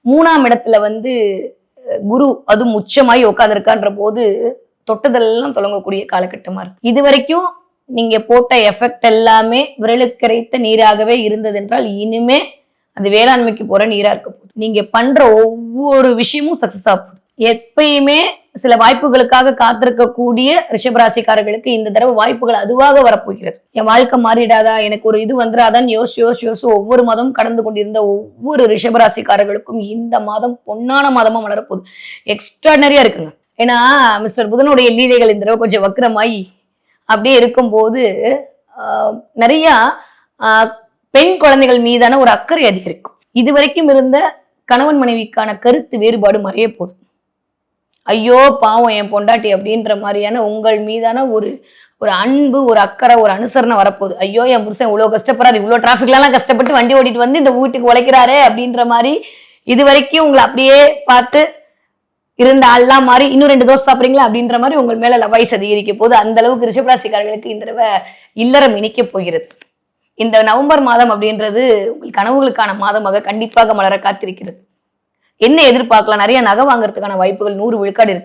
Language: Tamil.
3ஆம் இடத்துல குரு அதுவும் உச்சமாயி உட்கார்ந்திருக்கான்ற போது தொட்டதெல்லாம் தொடங்கக்கூடிய காலகட்டமா இருக்கு. இது வரைக்கும் நீங்க போட்ட எஃபெக்ட் எல்லாமே விரலுக்கரைத்த நீராகவே இருந்தது என்றால் இனிமே அது வேளாண்மைக்கு போற நீரா இருக்க போகுது. நீங்க பண்ற ஒவ்வொரு விஷயமும் சக்சஸ் ஆக போகுது. எப்பயுமே சில வாய்ப்புகளுக்காக காத்திருக்கக்கூடிய ரிஷபராசிக்காரர்களுக்கு இந்த தடவை வாய்ப்புகள் அதுவாக வரப்போகிறது. என் வாழ்க்கை மாறிடாதா, எனக்கு ஒரு இது வந்துடாதான் யோசிச்சு ஒவ்வொரு மாதமும் கடந்து கொண்டிருந்த ஒவ்வொரு ரிஷபராசிக்காரர்களுக்கும் இந்த மாதம் பொன்னான மாதமா வளரப்போகுது. எக்ஸ்ட்ராடனரியா இருக்குங்க. ஏன்னா மிஸ்டர் புதனுடைய லீலைகள் இந்த தடவை கொஞ்சம் வக்ரமாயி அப்படியே இருக்கும்போது நிறைய பெண் குழந்தைகள் மீதான ஒரு அக்கறை அதிகரிக்கும். இதுவரைக்கும் இருந்த கணவன் மனைவிக்கான கருத்து வேறுபாடு மறைய போகுது. ஐயோ பாவம் என் பொண்டாட்டி அப்படின்ற மாதிரியான உங்கள் மீதான ஒரு அன்பு, ஒரு அக்கறை, ஒரு அனுசரணை வரப்போகுது. ஐயோ என் புருஷன் இவ்வளவு கஷ்டப்படுறாரு, இவ்வளவு டிராபிக்லாம் கஷ்டப்பட்டு வண்டி ஓட்டிட்டு வந்து இந்த வீட்டுக்கு உழைக்கிறாரு அப்படின்ற மாதிரி இது வரைக்கும் உங்களை அப்படியே பார்த்து இருந்த ஆள்லாம் மாதிரி இன்னும் 2 தோசை சாப்பிடுறீங்களா அப்படின்ற மாதிரி உங்கள் மேல லவாய்ஸ் அதிகரிக்க போது. அந்த அளவுக்கு ரிஷபராசிக்காரர்களுக்கு இந்த தடவை இல்லறம் இணைக்க போகிறது. இந்த நவம்பர் மாதம் அப்படின்றது உங்கள் கனவுகளுக்கான மாதமாக கண்டிப்பாக மலர காத்திருக்கிறது. என்ன எதிர்பார்க்கலாம்? நிறைய நகை வாங்குறதுக்கான வாய்ப்புகள் 100 விழுக்காடு இருக்கு.